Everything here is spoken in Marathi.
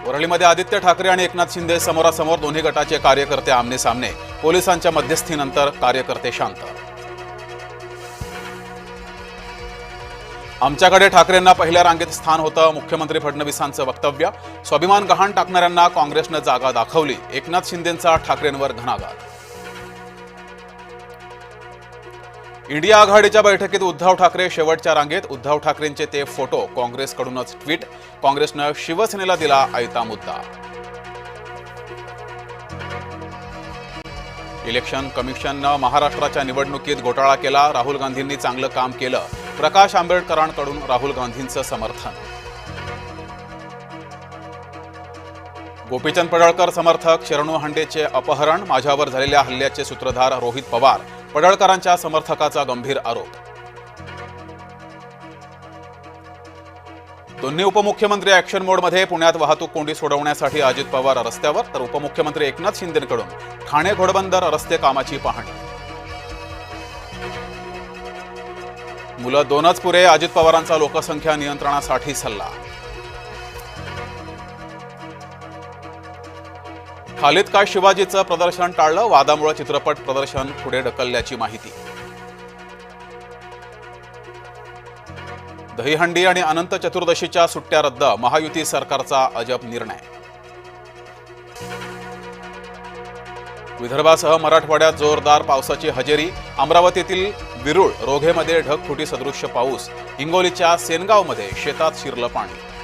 वरळीमध्ये आदित्य ठाकरे आणि एकनाथ शिंदे समोरासमोर, दोन्ही गटाचे कार्यकर्ते आमने सामने. पोलिसांच्या मध्यस्थीनंतर कार्यकर्ते शांत. आमच्याकडे ठाकरेंना पहिल्या रांगेत स्थान होतं, मुख्यमंत्री फडणवीसांचं वक्तव्य. स्वाभिमान गहाण टाकणाऱ्यांना काँग्रेसनं जागा दाखवली. एकनाथ शिंदेंचा ठाकरेंवर घणाघात. इंडिया आघाडीच्या बैठकीत उद्धव ठाकरे शेवटच्या रांगेत. उद्धव ठाकरेंचे ते फोटो. काँग्रेसकडूनच ट्विट. काँग्रेसनं शिवसेनेला दिला आयता मुद्दा. इलेक्शन कमिशननं महाराष्ट्राच्या निवडणुकीत घोटाळा केला. राहुल गांधींनी चांगलं काम केलं. प्रकाश आंबेडकरांकडून राहुल गांधींचं समर्थन. गोपीचंद पडळकर समर्थक शरणू हांडेचे अपहरण. माझ्यावर झालेल्या हल्ल्याचे सूत्रधार रोहित पवार. पडळकरांच्या समर्थकाचा गंभीर आरोप. दोन्ही उपमुख्यमंत्री ऍक्शन मोडमध्ये. पुण्यात वाहतूक कोंडी सोडवण्यासाठी अजित पवार रस्त्यावर, तर उपमुख्यमंत्री एकनाथ शिंदेंकडून ठाणे घोडबंदर रस्ते कामाची पाहणी. मुलं दोनच पुरे. अजित पवारांचा लोकसंख्या नियंत्रणासाठी सल्ला. खालीद काय शिवाजीचं प्रदर्शन टाळलं. वादामुळे चित्रपट प्रदर्शन पुढे ढकलल्याची माहिती. दहीहंडी आणि अनंत चतुर्दशीच्या सुट्ट्या रद्द. महायुती सरकारचा अजब निर्णय. विदर्भासह मराठवाड्यात जोरदार पावसाची हजेरी. अमरावतीतील विरुळ, रोघेमध्ये ढगफुटी सदृश्य पाऊस. हिंगोलीच्या सेनगावमध्ये शेतात शिरलं पाणी.